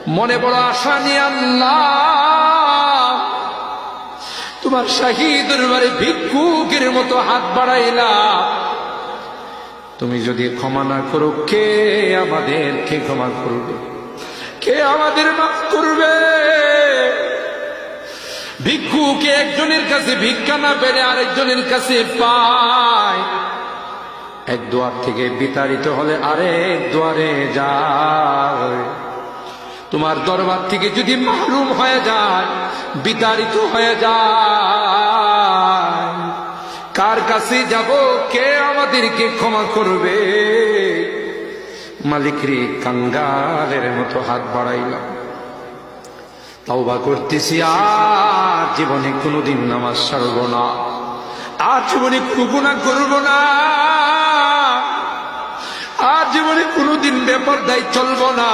মনে বড় আশা নিয়ে আল্লাহ তোমার শাহী দরবারে ভিক্ষুকের মতো হাত বাড়াইলা। তুমি যদি ক্ষমা না করো, কে আমাদেরকে ক্ষমা করবে? কে আমাদের মাফ করবে? ভিক্ষুকে একজনের কাছে ভিক্ষা না পেলে আরেকজনের কাছে পায়। এক দুয়ার থেকে বিতাড়িত হলে আরেক দুয়ারে যায়। তোমার দরবার থেকে যদি মাহরুম হয়ে যায়, বিতাড়িত হয়ে যায়, কার কাছে যাব? কে আমাদেরকে ক্ষমা করবে? মালিক রে, কাঙ্গালের মতো হাত বাড়াইলাম, তাওবা করতেছি, আর জীবনে কোনোদিন নামাজ ছাড়ব না, আর জীবনে কোনো গুনাহ করব না, আর জীবনে কোনোদিন বেপরদায় চলব না।